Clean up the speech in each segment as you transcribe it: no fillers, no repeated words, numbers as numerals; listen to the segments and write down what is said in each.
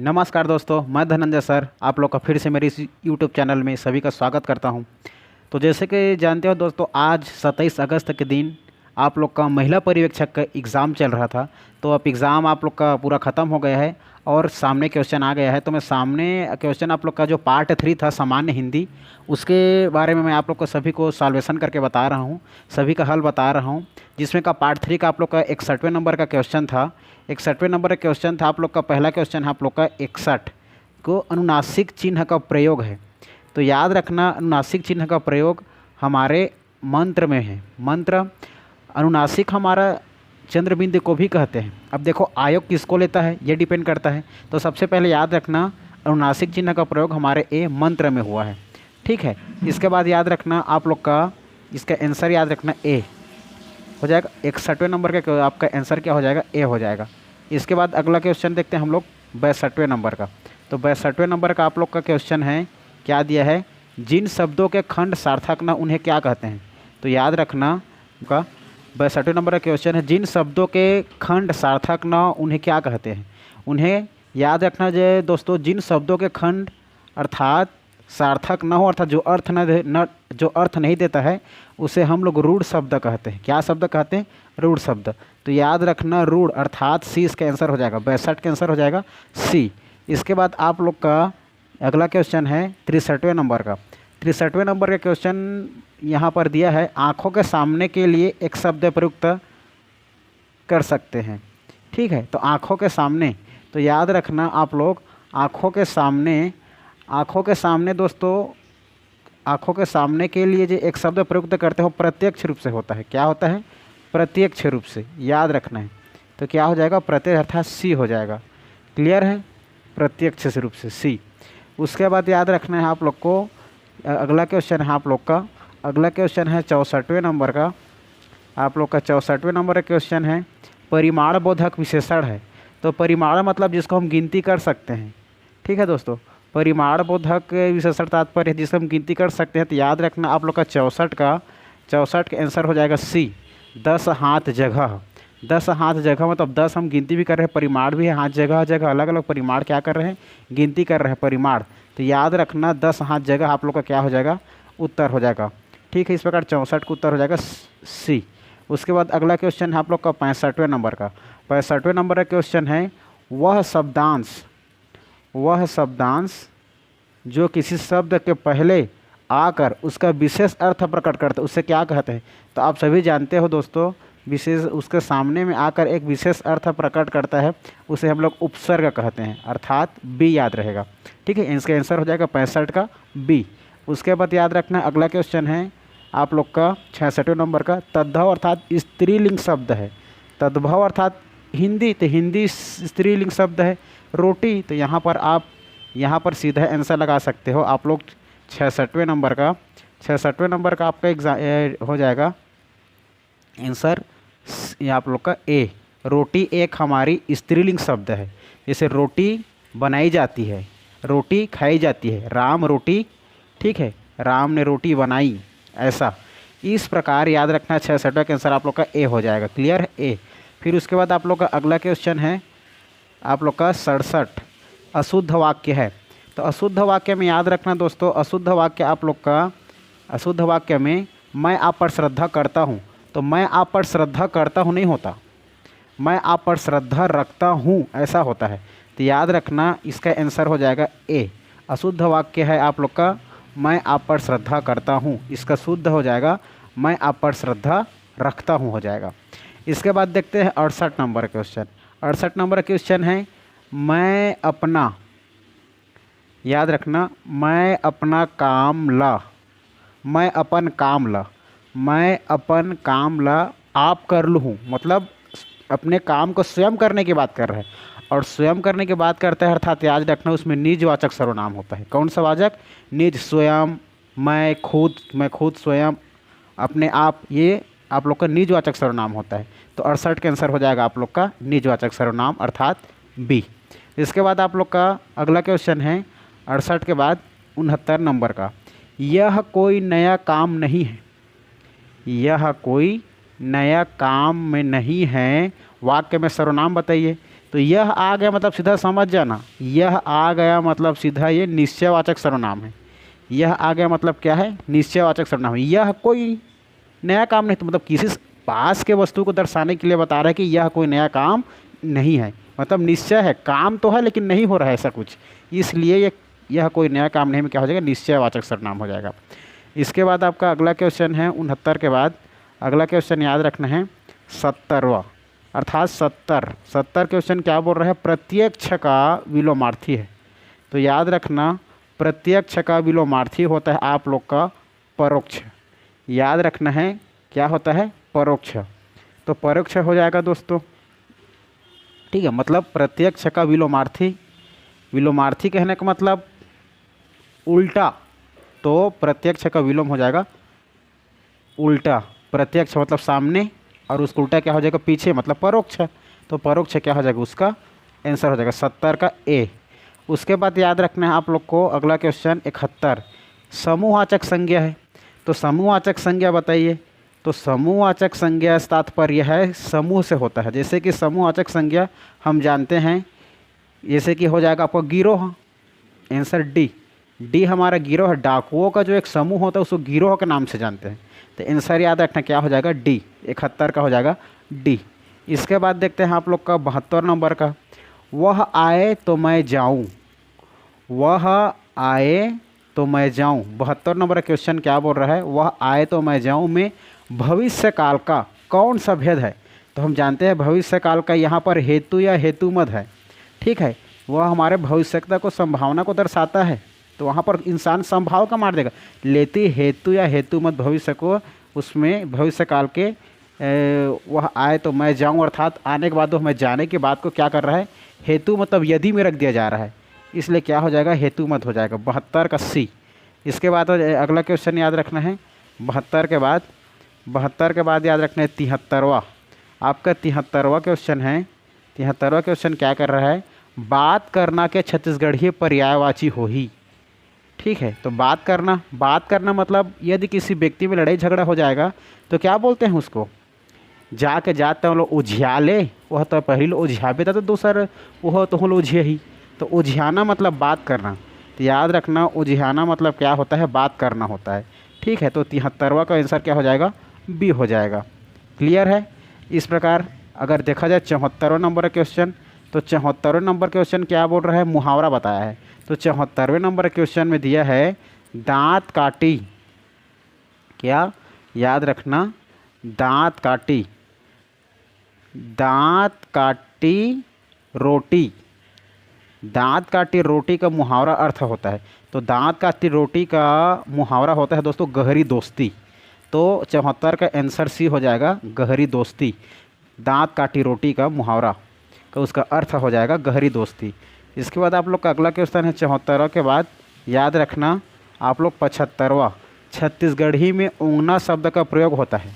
नमस्कार दोस्तों, मैं धनंजय सर आप लोग का फिर से मेरे इस यूट्यूब चैनल में सभी का स्वागत करता हूं। तो जैसे कि जानते हो दोस्तों, आज 27 अगस्त के दिन आप लोग का महिला पर्यवेक्षक का एग्ज़ाम चल रहा था। तो अब एग्ज़ाम आप लोग का पूरा ख़त्म हो गया है और सामने क्वेश्चन आ गया है। तो मैं सामने क्वेश्चन आप लोग का जो पार्ट 3 था सामान्य हिंदी, उसके बारे में मैं आप लोग को सभी को सॉल्वेशन करके बता रहा हूँ, सभी का हल बता रहा हूँ। जिसमें का पार्ट 3 का आप लोग का 61वें नंबर का क्वेश्चन था। 61वें नंबर का क्वेश्चन था आप लोग का, पहला क्वेश्चन है आप लोग का 61 को अनुनासिक चिन्ह का प्रयोग है। तो याद रखना, अनुनासिक चिन्ह का प्रयोग हमारे मंत्र में है। मंत्र अनुनासिक हमारा चंद्रबिंदु को भी कहते हैं। अब देखो आयोग किसको लेता है ये डिपेंड करता है। तो सबसे पहले याद रखना, अनुनासिक चिन्ह का प्रयोग हमारे ए मंत्र में हुआ है, ठीक है। इसके बाद याद रखना आप लोग का, इसका आंसर याद रखना ए हो जाएगा। 61वें नंबर का आपका आंसर क्या हो जाएगा? ए हो जाएगा। इसके बाद अगला क्वेश्चन देखते हैं हम लोग 62वें नंबर का। तो 62वें नंबर का आप लोग का क्वेश्चन है, क्या दिया है? जिन शब्दों के खंड सार्थक न उन्हें क्या कहते हैं? तो याद रखना का 62वें नंबर का क्वेश्चन है, जिन शब्दों के खंड सार्थक न उन्हें क्या कहते हैं? उन्हें याद रखना जो दोस्तों, जिन शब्दों के खंड अर्थात सार्थक न हो, अर्थात जो अर्थ नहीं देता है, उसे हम लोग रूढ़ शब्द कहते हैं। क्या शब्द कहते हैं? रूढ़ शब्द। तो याद रखना रूढ़ अर्थात सी इसका आंसर हो जाएगा। 62 का आंसर हो जाएगा सी। इसके बाद आप लोग का अगला क्वेश्चन है 63वें नंबर का। 63वें नंबर का क्वेश्चन यहाँ पर दिया है, आँखों के सामने के लिए एक शब्द प्रयुक्त कर सकते हैं, ठीक है। तो आँखों के सामने, तो याद रखना आप लोग, आँखों के सामने दोस्तों, आँखों के सामने के लिए जो एक शब्द प्रयुक्त करते हो प्रत्यक्ष रूप से होता है। क्या होता है? प्रत्यक्ष रूप से, याद रखना है। तो क्या हो जाएगा? प्रत्यक्ष अर्थात सी हो जाएगा। क्लियर है? प्रत्यक्ष रूप से सी। उसके बाद याद रखना है आप लोग को, अगला क्वेश्चन है आप लोग का, अगला क्वेश्चन है 64वें नंबर का। आप लोग का 64वें नंबर का क्वेश्चन है, परिमाण बोधक विशेषण है। तो परिमाण मतलब जिसको हम गिनती कर सकते हैं, ठीक है दोस्तों। परिमाण बोधक विशेषण तात्पर्य जिसको हम गिनती कर सकते हैं। तो याद रखना आप लोग का 64 का आंसर हो जाएगा सी, 10 हाथ जगह। 10 हाथ जगह मतलब 10 हम गिनती भी कर रहे हैं, परिमाण भी है, हाथ जगह जगह अलग अलग परिमाण क्या कर रहे हैं? गिनती कर रहे हैं, परिमाण। तो याद रखना 10 हाथ जगह आप लोग का क्या हो जाएगा? उत्तर हो जाएगा, ठीक है। इस प्रकार 64 का उत्तर हो जाएगा सी। उसके बाद अगला क्वेश्चन है आप लोग का 65वें नंबर का। 65वें नंबर का क्वेश्चन है, वह शब्दांश जो किसी शब्द के पहले आकर उसका विशेष अर्थ प्रकट करता है, उससे क्या कहते हैं? तो आप सभी जानते हो दोस्तों, विशेष उसके सामने में आकर एक विशेष अर्थ प्रकट करता है, उसे हम लोग उपसर्ग कहते हैं, अर्थात बी याद रहेगा, ठीक है। इसका आंसर हो जाएगा 65 का बी। उसके बाद याद रखना अगला क्वेश्चन है आप लोग का 66वें नंबर का, तद्भव अर्थात स्त्रीलिंग शब्द है। तद्भव अर्थात हिंदी, तो हिंदी स्त्रीलिंग शब्द है। रोटी, तो यहाँ पर सीधा आंसर लगा सकते हो आप लोग। 66वें नंबर का आपका एग्जाम हो जाएगा आंसर यहाँ आप लोग का ए। रोटी एक हमारी स्त्रीलिंग शब्द है। जैसे रोटी बनाई जाती है, रोटी खाई जाती है, राम रोटी, ठीक है, राम ने रोटी बनाई, ऐसा। इस प्रकार याद रखना 66 का आंसर आप लोग का ए हो जाएगा। क्लियर है? ए। फिर उसके बाद आप लोग का अगला क्वेश्चन है आप लोग का 67, अशुद्ध वाक्य है। तो अशुद्ध वाक्य में याद रखना दोस्तों, अशुद्ध वाक्य आप लोग का, अशुद्ध वाक्य में मैं आप पर श्रद्धा करता हूँ। तो मैं आप पर श्रद्धा करता हूँ नहीं होता, मैं आप पर श्रद्धा रखता हूँ ऐसा होता है। तो याद रखना इसका आंसर हो जाएगा ए। अशुद्ध वाक्य है आप लोग का, मैं आप पर श्रद्धा करता हूँ, इसका शुद्ध हो जाएगा मैं आप पर श्रद्धा रखता हूँ हो जाएगा। इसके बाद देखते हैं 68 नंबर क्वेश्चन। 68 नंबर क्वेश्चन है, मैं अपना, याद रखना, मैं अपना काम ला, मैं अपन काम ला आप कर लूँ, मतलब अपने काम को स्वयं करने की बात कर रहे हैं। और स्वयं करने की बात करते हैं अर्थात याद रखना उसमें निजवाचक सर्वनाम होता है। कौन सा वाचक? निज, स्वयं, मैं खुद, स्वयं, अपने आप, ये आप लोग का निजवाचक सर्वनाम होता है। तो 68 का आंसर हो जाएगा आप लोग का निजवाचक सर्वनाम अर्थात बी। इसके बाद आप लोग का अगला क्वेश्चन है 68 के बाद 69 नंबर का, यह कोई नया काम नहीं है। यह कोई नया काम में नहीं है, वाक्य में सर्वनाम बताइए। तो यह आ गया मतलब सीधा समझ जाना, यह आ गया मतलब सीधा ये निश्चयवाचक सर्वनाम है। यह आ गया मतलब क्या है, निश्चयवाचक सर्वनाम है। यह कोई नया काम नहीं, तो मतलब किसी पास के वस्तु को दर्शाने के लिए बता रहा है कि यह कोई नया काम नहीं है। मतलब निश्चय है, काम तो है लेकिन नहीं हो रहा है ऐसा कुछ, इसलिए यह कोई नया काम नहीं में क्या हो जाएगा, निश्चयवाचक सर्वनाम हो जाएगा। इसके बाद आपका अगला क्वेश्चन है 69 के बाद अगला क्वेश्चन याद रखना है 70वां, अर्थात 70 क्वेश्चन क्या बोल रहा है, प्रत्यक्ष का विलोमार्थी है। तो याद रखना प्रत्यक्ष का विलोमार्थी होता है आप लोग का परोक्ष। याद रखना है क्या होता है, परोक्ष। तो परोक्ष हो जाएगा दोस्तों, ठीक है। मतलब प्रत्यक्ष का विलोमार्थी, विलोमार्थी कहने का मतलब उल्टा, तो प्रत्यक्ष का विलोम हो जाएगा उल्टा। प्रत्यक्ष मतलब सामने और उसका उल्टा क्या हो जाएगा, पीछे, मतलब परोक्ष। तो परोक्ष क्या हो जाएगा, उसका आंसर हो जाएगा 70 का ए। उसके बाद याद रखना है आप लोग को अगला क्वेश्चन 71, समूहवाचक संज्ञा है। तो समूहवाचक संज्ञा बताइए। तो समूहवाचक संज्ञा तात्पर्य है समूह से होता है। जैसे कि समूहवाचक संज्ञा हम जानते हैं, जैसे कि हो जाएगा आपको गिरोह, आंसर डी हमारा गिरोह है। डाकुओं का जो एक समूह होता है उसको गिरोह के नाम से जानते हैं। तो आंसर याद रखना क्या हो जाएगा, डी, 71 का हो जाएगा डी। इसके बाद देखते हैं आप लोग का 72 नंबर का, वह आए तो मैं जाऊं, वह आए तो मैं जाऊं। 72 नंबर का क्वेश्चन क्या बोल रहा है, वह आए तो मैं जाऊं में भविष्य काल का कौन सा भेद है। तो हम जानते हैं भविष्य काल का यहाँ पर हेतु या हेतुमद है, ठीक है। वह हमारे भविष्यता को, संभावना को दर्शाता है। तो वहाँ पर इंसान संभाव का मार देगा, लेती हेतु या हेतुमद भविष्य को, उसमें भविष्य काल के वह आए तो मैं जाऊँ, अर्थात आने के बाद, मैं जाने के बाद को क्या कर रहा है, हेतु मतलब यदि में रख दिया जा रहा है, इसलिए क्या हो जाएगा, हेतुमत हो जाएगा। 72 का सी। इसके बाद अगला क्वेश्चन याद रखना है 72 के बाद याद रखना है 73वां। आपका 73वां क्वेश्चन है। 73वां क्वेश्चन क्या कर रहा है, बात करना के छत्तीसगढ़ी पर्यायवाची हो ही, ठीक है। तो बात करना मतलब यदि किसी व्यक्ति में लड़ाई झगड़ा हो जाएगा तो क्या बोलते हैं उसको, जाके जाते हैं लोग उझियाले, वह तो पहले उझियाबे था तो दूसर वह तो हम लोग उझिए ही। तो उझियाना मतलब बात करना। तो याद रखना उझियाना मतलब क्या होता है, बात करना होता है, ठीक है। तो 73वां का आंसर क्या हो जाएगा, बी हो जाएगा। क्लियर है। इस प्रकार अगर देखा जाए 74वें नंबर का क्वेश्चन, तो 74वें नंबर क्वेश्चन क्या बोल रहा है, मुहावरा बताया है। तो 74वें नंबर क्वेश्चन में दिया है दांत काटी, क्या याद रखना, दांत काटी रोटी, दांत काटी रोटी का मुहावरा अर्थ होता है। तो दांत काटी रोटी का मुहावरा होता है दोस्तों गहरी दोस्ती। तो 74 का आंसर सी हो जाएगा, गहरी दोस्ती। दांत काटी रोटी का मुहावरा का उसका अर्थ हो जाएगा गहरी दोस्ती। इसके बाद आप लोग का अगला क्वेश्चन है 74 के बाद याद रखना आप लोग 75वां, छत्तीसगढ़ी में ऊँगना शब्द का प्रयोग होता है।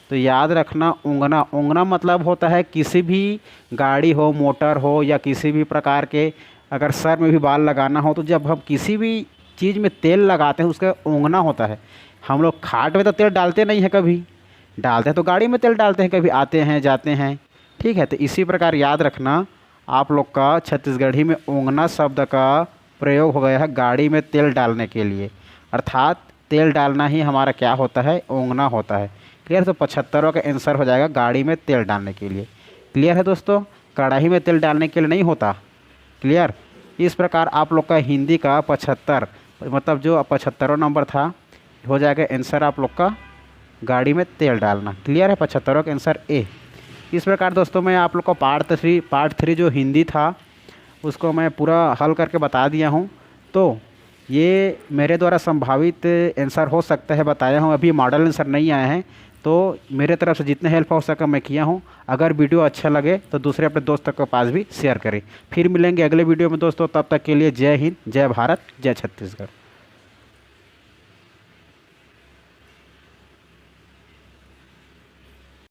तो याद रखना ऊँगना मतलब होता है किसी भी गाड़ी हो, मोटर हो, या किसी भी प्रकार के अगर सर में भी बाल लगाना हो, तो जब हम किसी भी चीज़ में तेल लगाते हैं उसका ऊँगना होता है। हम लोग खाट में तो तेल डालते नहीं हैं, कभी डालते हैं तो गाड़ी में तेल डालते हैं, कभी आते हैं जाते हैं, ठीक है। तो इसी प्रकार याद रखना आप लोग का छत्तीसगढ़ी में ऊँगना शब्द का प्रयोग हो गया है गाड़ी में तेल डालने के लिए, अर्थात तेल डालना ही हमारा क्या होता है, ऊँगना होता है। क्लियर। तो 75वां का आंसर हो जाएगा गाड़ी में तेल डालने के लिए। क्लियर है दोस्तों, कढ़ाई में तेल डालने के लिए नहीं होता। क्लियर। इस प्रकार आप लोग का हिंदी का 75 मतलब जो 75वां नंबर था हो जाएगा आंसर आप लोग का गाड़ी में तेल डालना। क्लियर है, 75वां का आंसर ए। इस प्रकार दोस्तों मैं आप लोग को पार्ट थ्री जो हिंदी था उसको मैं पूरा हल करके बता दिया हूँ। तो ये मेरे द्वारा संभावित आंसर हो सकता है बताया हूँ, अभी मॉडल आंसर नहीं आए हैं। तो मेरे तरफ से जितने हेल्प हो सका मैं किया हूँ। अगर वीडियो अच्छा लगे तो दूसरे अपने दोस्तों के पास भी शेयर करें। फिर मिलेंगे अगले वीडियो में दोस्तों, तब तक के लिए जय हिंद, जय भारत, जय छत्तीसगढ़।